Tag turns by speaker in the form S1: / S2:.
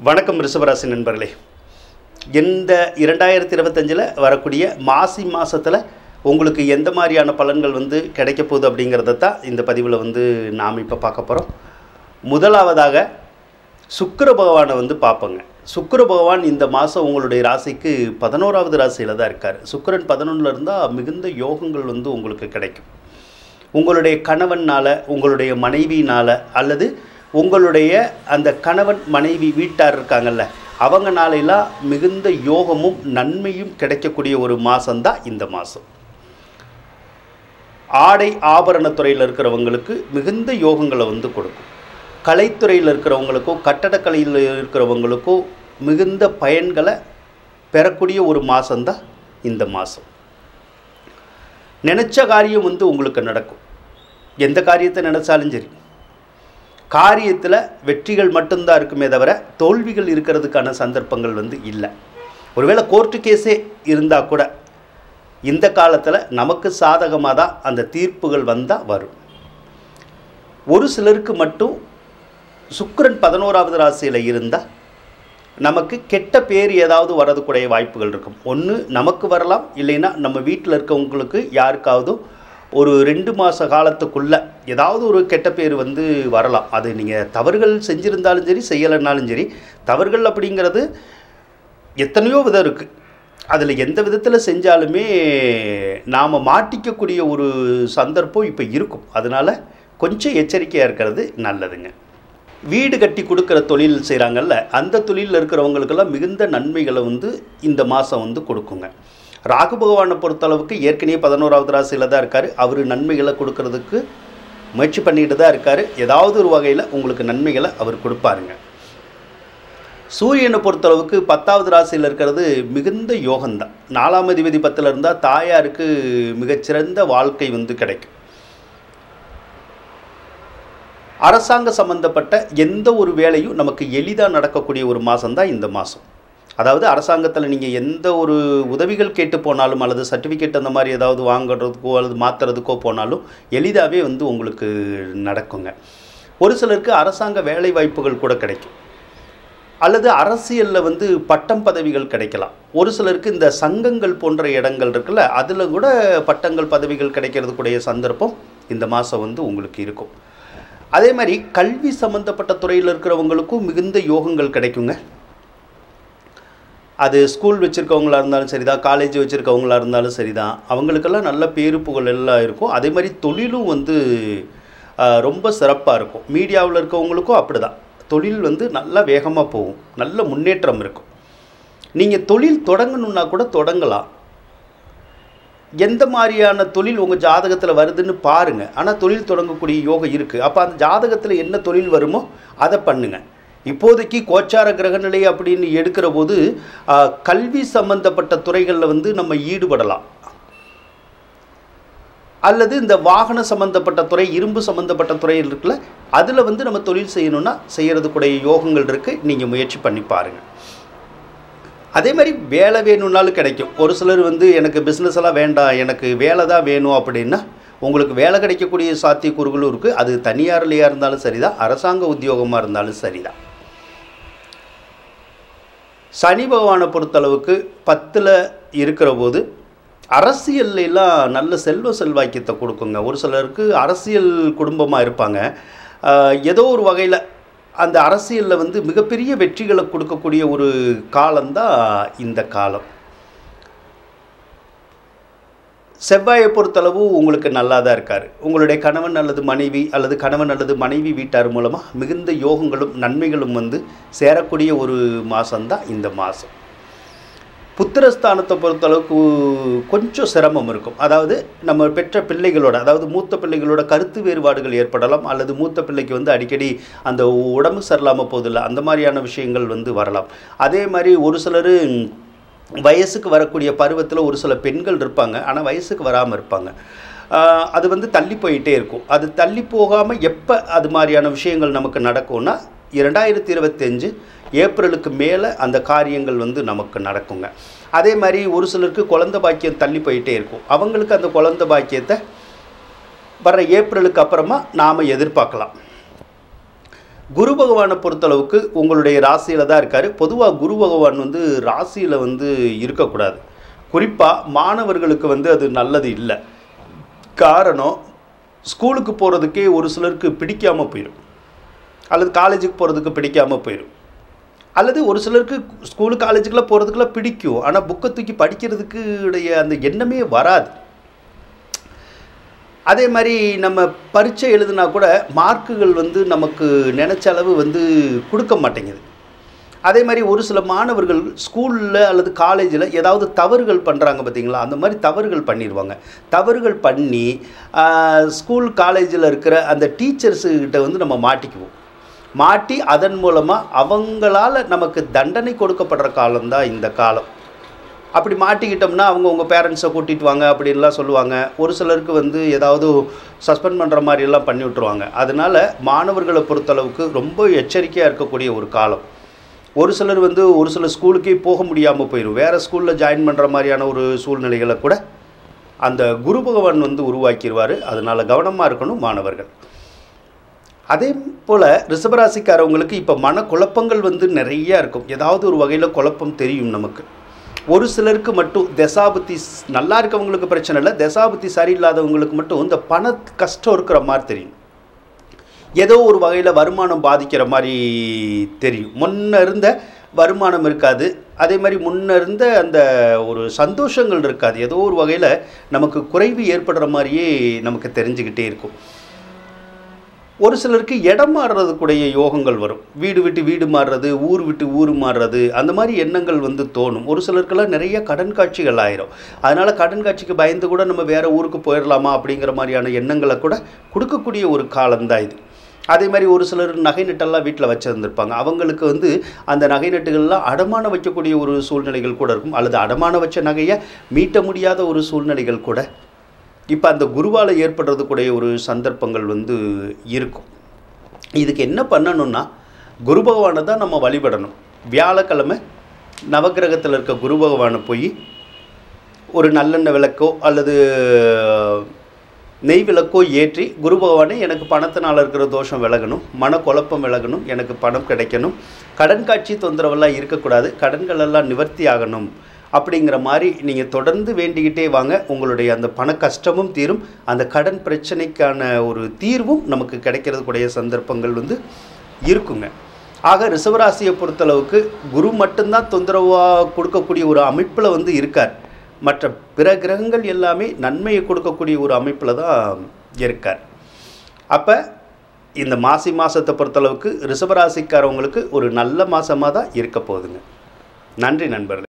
S1: வணக்கம் ரிஷபராசி நண்பர்களே. இந்த 2025 வரக்கூடிய மாசி மாதத்தில் உங்களுக்கு எந்த மாதிரியான பலன்கள் கிடைக்க போகுது அப்படிங்கிறத தான் இந்த பதிவில் நாம் இப்போ பார்க்க போகிறோம். முதலாவதாக சுக்கிர பகவானை பார்ப்போங்க. சுக்கிர பகவான் இந்த மாதம் உங்களுடைய ராசிக்கு 11வது ராசியில் தான் இருக்கார். சுக்கிரன் 11ல் இருந்தால் மிகுந்த யோகங்கள் உங்களுக்கு கிடைக்கும். உங்களுடைய கணவனால், உங்களுடைய மனைவினால், அல்லது உங்களுடைய அந்த கணவன் மனைவி வீட்டார் இருக்காங்கல்ல, அவங்கனாலெல்லாம் மிகுந்த யோகமும் நன்மையும் கிடைக்கக்கூடிய ஒரு மாதம்தான் இந்த மாதம். ஆடை ஆபரணத்துறையில் இருக்கிறவங்களுக்கு மிகுந்த யோகங்களை கொடுக்கும். கலைத்துறையில் இருக்கிறவங்களுக்கும் கட்டடக்கலையில் இருக்கிறவங்களுக்கும் மிகுந்த பயன்களை பெறக்கூடிய ஒரு மாதம்தான் இந்த மாதம். நினச்ச காரியம் உங்களுக்கு நடக்கும். எந்த காரியத்தை நினச்சாலும் சரி, காரியத்தில் வெற்றிகள் மட்டும்தான் இருக்குமே தவிர தோல்விகள் இருக்கிறதுக்கான சந்தர்ப்பங்கள் இல்லை. ஒருவேளை கோர்ட்டு கேஸே இருந்தால் கூட இந்த காலத்தில் நமக்கு சாதகமாக தான் அந்த தீர்ப்புகள் வந்தால் வரும். ஒரு சிலருக்கு மட்டும் சுக்கிரன் 11வது ராசியில் இருந்தால் நமக்கு கெட்ட பேர் ஏதாவது வரதுக்கூடிய வாய்ப்புகள் இருக்கும். ஒன்று நமக்கு வரலாம், இல்லைன்னா நம்ம வீட்டில் இருக்கவங்களுக்கு யாருக்காவது ஒரு 2 மாத காலத்துக்குள்ளே ஏதாவது ஒரு கெட்ட பேர் வரலாம். அது நீங்கள் தவறுகள் செஞ்சுருந்தாலும் சரி, செய்யலைன்னாலும் சரி, தவறுகள் அப்படிங்கிறது எத்தனையோ விதம் இருக்குது. அதில் எந்த விதத்தில் செஞ்சாலுமே நாம் மாட்டிக்கக்கூடிய ஒரு சந்தர்ப்பம் இப்போ இருக்கும். அதனால் கொஞ்சம் எச்சரிக்கையாக இருக்கிறது நல்லதுங்க. வீடு கட்டி கொடுக்குற தொழில் செய்கிறாங்கல்ல, அந்த தொழிலில் இருக்கிறவங்களுக்கெல்லாம் மிகுந்த நன்மைகளை இந்த மாதம் கொடுக்குங்க. ராகு பகவானை பொறுத்தளவுக்கு ஏற்கனவே 11வது ராசியில் தான் இருக்கார். அவர் நன்மைகளை கொடுக்கறதுக்கு முயற்சி பண்ணிட்டு தான் இருக்கார். ஏதாவது ஒரு வகையில் உங்களுக்கு நன்மைகளை அவர் கொடுப்பாருங்க. சூரியனை பொறுத்தளவுக்கு 10வது ராசியில் இருக்கிறது மிகுந்த யோகம்தான். 4ஆம் அதிபதி 10ல் இருந்தால் தாயாருக்கு மிகச்சிறந்த வாழ்க்கை கிடைக்கும். அரசாங்க சம்பந்தப்பட்ட எந்த ஒரு வேலையும் நமக்கு எளிதாக நடக்கக்கூடிய ஒரு மாதம்தான் இந்த மாதம். அதாவது அரசாங்கத்தில் நீங்கள் எந்த ஒரு உதவிகள் கேட்டு போனாலும், அல்லது சர்டிஃபிகேட் அந்த மாதிரி ஏதாவது வாங்குறதுக்கோ அல்லது மாற்றுறதுக்கோ போனாலும் எளிதாகவே உங்களுக்கு நடக்குங்க. ஒரு சிலருக்கு அரசாங்க வேலை வாய்ப்புகள் கூட கிடைக்கும், அல்லது அரசியலில் பட்டம் பதவிகள் கிடைக்கலாம். ஒரு சிலருக்கு இந்த சங்கங்கள் போன்ற இடங்கள் இருக்குல்ல, அதில் கூட பட்டங்கள் பதவிகள் கிடைக்கிறதுக்குடைய சந்தர்ப்பம் இந்த மாதம் உங்களுக்கு இருக்கும். அதே மாதிரி கல்வி சம்மந்தப்பட்ட துறையில் இருக்கிறவங்களுக்கும் மிகுந்த யோகங்கள் கிடைக்குங்க. அது ஸ்கூல் வச்சுருக்கவங்களா இருந்தாலும் சரி தான், காலேஜ் வச்சுருக்கவங்களா இருந்தாலும் சரி தான், அவங்களுக்கெல்லாம் நல்ல பேரு புகழ் எல்லாம் இருக்கும். அதே மாதிரி தொழிலும் ரொம்ப சிறப்பாக இருக்கும். மீடியாவில் இருக்கவங்களுக்கும் அப்படி தான். தொழில் நல்லா வேகமாக போகும், நல்ல முன்னேற்றம் இருக்கும். நீங்கள் தொழில் தொடங்கணுன்னா கூட தொடங்கலாம். எந்த மாதிரியான தொழில் உங்கள் ஜாதகத்தில் வருதுன்னு பாருங்கள். ஆனால் தொழில் தொடங்கக்கூடிய யோகம் இருக்குது. அப்போ அந்த ஜாதகத்தில் என்ன தொழில் வருமோ அதை பண்ணுங்கள். இப்போதைக்கு கோச்சார கிரகநிலை அப்படின்னு எடுக்கிற போது கல்வி சம்பந்தப்பட்ட துறைகளில் நம்ம ஈடுபடலாம், அல்லது இந்த வாகன சம்பந்தப்பட்ட துறை, இரும்பு சம்பந்தப்பட்ட துறையில் இருக்குல்ல, அதில் நம்ம தொழில் செய்யணுன்னா செய்கிறதுக்குடைய யோகங்கள் இருக்குது. நீங்கள் முயற்சி பண்ணி பாருங்கள். அதே மாதிரி வேலை வேணும்னாலும் கிடைக்கும். ஒரு சிலர் எனக்கு பிஸ்னஸ் எல்லாம் வேண்டாம், எனக்கு வேலை தான் வேணும் அப்படின்னா உங்களுக்கு வேலை கிடைக்கக்கூடிய சாத்தியக்கூறுகளும் இருக்குது. அது தனியார்லையாக இருந்தாலும் சரிதான், அரசாங்க உத்தியோகமாக இருந்தாலும் சரிதான். சனி பகவானை பொறுத்தளவுக்கு 10ல் இருக்கிற போது அரசியல்லாம் நல்ல செல்வாக்கியத்தை கொடுக்குங்க. ஒரு சிலருக்கு அரசியல் குடும்பமாக இருப்பாங்க. ஏதோ ஒரு வகையில் அந்த அரசியலில் மிகப்பெரிய வெற்றிகளை கொடுக்கக்கூடிய ஒரு காலம்தான் இந்த காலம். செவ்வாயை பொறுத்தளவு உங்களுக்கு நல்லா தான் இருக்கார். உங்களுடைய கணவன் அல்லது மனைவி, அல்லது கணவன் அல்லது மனைவி வீட்டார் மூலமாக மிகுந்த யோகங்களும் நன்மைகளும் சேரக்கூடிய ஒரு மாதம்தான் இந்த மாதம். புத்திரஸ்தானத்தை பொறுத்தளவுக்கு கொஞ்சம் சிரமம் இருக்கும். அதாவது நம்ம பெற்ற பிள்ளைகளோட, அதாவது மூத்த பிள்ளைகளோட கருத்து வேறுபாடுகள் ஏற்படலாம், அல்லது மூத்த பிள்ளைக்கு அடிக்கடி அந்த உடம்பு சரியில்லாமல் போதில்லை, அந்த மாதிரியான விஷயங்கள் வரலாம். அதே மாதிரி ஒரு சிலர் வயசுக்கு வரக்கூடிய பருவத்தில் ஒரு சில பெண்கள் இருப்பாங்க, ஆனால் வயசுக்கு வராமல் இருப்பாங்க. அது தள்ளி போயிட்டே இருக்கும். அது தள்ளி போகாமல் எப்போ அது மாதிரியான விஷயங்கள் நமக்கு நடக்கும்னா 2025 ஏப்ரலுக்கு மேலே அந்த காரியங்கள் நமக்கு நடக்குங்க. அதே மாதிரி ஒரு சிலருக்கு குழந்தை பாக்கியம் தள்ளி போயிட்டே இருக்கும். அவங்களுக்கு அந்த குழந்தை பாக்கியத்தை வர ஏப்ரலுக்கு அப்புறமா நாம் எதிர்பார்க்கலாம். குரு பகவானை பொறுத்தளவுக்கு உங்களுடைய ராசியில் தான் இருக்கார். பொதுவாக குரு பகவான் வந்து ராசியில் வந்து இருக்கக்கூடாது. குறிப்பாக மாணவர்களுக்கு வந்து அது நல்லது இல்லை. காரணம், ஸ்கூலுக்கு போகிறதுக்கே ஒரு சிலருக்கு பிடிக்காமல் போயிடும், அல்லது காலேஜுக்கு போகிறதுக்கு பிடிக்காமல் போயிடும், அல்லது ஒரு சிலருக்கு ஸ்கூலு காலேஜுக்கெலாம் போகிறதுக்கெல்லாம் பிடிக்கும், ஆனால் புக்கை தூக்கி படிக்கிறதுக்கு உடைய அந்த எண்ணமே வராது. அதே மாதிரி நம்ம பரீட்சை எழுதுனா கூட மார்க்குகள் வந்து நமக்கு நினச்ச அளவு வந்து கொடுக்க மாட்டேங்குது. அதே மாதிரி ஒரு சில மாணவர்கள் ஸ்கூலில் அல்லது காலேஜில் ஏதாவது தவறுகள் பண்ணுறாங்க பார்த்தீங்களா, அந்த மாதிரி தவறுகள் பண்ணிடுவாங்க. தவறுகள் பண்ணி ஸ்கூல் காலேஜில் இருக்கிற அந்த டீச்சர்ஸுக்கிட்ட வந்து நம்ம மாட்டிக்குவோம். மாட்டி அதன் மூலமாக அவங்களால் நமக்கு தண்டனை கொடுக்கப்படுற காலம்தான் இந்த காலம். அப்படி மாட்டிக்கிட்டோம்னா உங்கள் பேரண்ட்ஸை கூட்டிகிட்டு வாங்க அப்படின்லாம் சொல்லுவாங்க. ஒரு சிலருக்கு வந்து ஏதாவது சஸ்பெண்ட் பண்ணுற மாதிரியெல்லாம் பண்ணி விட்ருவாங்க. அதனால் மாணவர்களை பொறுத்தளவுக்கு ரொம்ப எச்சரிக்கையாக இருக்கக்கூடிய ஒரு காலம். ஒரு சிலர் வந்து ஒரு சில ஸ்கூலுக்கே போக முடியாமல் போயிடும், வேறு ஸ்கூலில் ஜாயின் பண்ணுற மாதிரியான ஒரு சூழ்நிலைகளை கூட அந்த குரு பகவான் வந்து உருவாக்கிடுவார். அதனால் கவனமாக இருக்கணும் மாணவர்கள். அதே போல் ரிஷபராசிக்காரவங்களுக்கு இப்போ மனக்குழப்பங்கள் வந்து நிறையா இருக்கும். ஏதாவது ஒரு வகையில் குழப்பம் தெரியும் நமக்கு. ஒரு சிலருக்கு மட்டும் தசாபுத்தி நல்லா இருக்கவங்களுக்கு பிரச்சனை இல்லை, தசாபுத்தி சரியில்லாதவங்களுக்கு மட்டும் இந்த பண கஷ்டம் இருக்கிற மாதிரி தெரியும். ஏதோ ஒரு வகையில் வருமானம் பாதிக்கிற மாதிரி தெரியும். முன்ன இருந்த வருமானம் இருக்காது, அதே மாதிரி முன்ன இருந்த அந்த ஒரு சந்தோஷங்கள் இருக்காது. ஏதோ ஒரு வகையில் நமக்கு குறைவு ஏற்படுற மாதிரியே நமக்கு தெரிஞ்சுக்கிட்டே இருக்கும். ஒரு சிலருக்கு இடம் மாறுறதுக்குடைய யோகங்கள் வரும். வீடு விட்டு வீடு மாறுறது, ஊர் விட்டு ஊர் மாறுறது, அந்த மாதிரி எண்ணங்கள் வந்து தோணும். ஒரு சிலருக்கெல்லாம் நிறைய கடன் காட்சிகள் ஆயிரும். அதனால் கடன் காட்சிக்கு பயந்து கூட நம்ம வேறு ஊருக்கு போயிடலாமா அப்படிங்கிற மாதிரியான எண்ணங்களை கூட கொடுக்கக்கூடிய ஒரு காலம்தான் இது. அதே மாதிரி ஒரு சிலர் நகை நட்டெல்லாம் வீட்டில் வச்சுருந்துருப்பாங்க. அவங்களுக்கு வந்து அந்த நகை நட்டுகள்லாம் அடமான வைக்கக்கூடிய ஒரு சூழ்நிலைகள் கூட இருக்கும், அல்லது அடமான வச்ச நகையை மீட்ட முடியாத ஒரு சூழ்நிலைகள் கூட இப்போ அந்த குருவால் ஏற்படுறதுக்குடைய ஒரு சந்தர்ப்பங்கள் வந்து இருக்கும். இதுக்கு என்ன பண்ணணும்னா, குரு பகவானை தான் நம்ம வழிபடணும். வியாழக்கிழமை நவக்கிரகத்தில் இருக்க குரு பகவானை போய் ஒரு நல்லெண்ணெய் விளக்கோ அல்லது நெய் விளக்கோ ஏற்றி, குரு பகவானே எனக்கு பணத்தினால் இருக்கிற தோஷம் விலகணும், மனக்குழப்பம் விலகணும், எனக்கு பணம் கிடைக்கணும், கடன் காட்சி தொந்தரவெல்லாம் இருக்கக்கூடாது, கடன்களெல்லாம் நிவர்த்தி ஆகணும் அப்படிங்கிற மாதிரி நீங்கள் தொடர்ந்து வேண்டிக்கிட்டே வாங்க. உங்களுடைய அந்த பண கஷ்டமும் தீரும், அந்த கடன் பிரச்சனைக்கான ஒரு தீர்வும் நமக்கு கிடைக்கிறதுக்குடைய சந்தர்ப்பங்கள் வந்து இருக்குங்க. ஆக ரிஷபராசியை பொறுத்தளவுக்கு குரு மட்டும்தான் தொந்தரவாக கொடுக்கக்கூடிய ஒரு அமைப்பில் வந்து இருக்கார். மற்ற பிற கிரகங்கள் எல்லாமே நன்மையை கொடுக்கக்கூடிய ஒரு அமைப்பில் தான் இருக்கார். அப்போ இந்த மாசி மாதத்தை பொறுத்தளவுக்கு ரிஷபராசிக்காரவங்களுக்கு ஒரு நல்ல மாதமாக தான் இருக்க போகுதுங்க. நன்றி நண்பர்களே.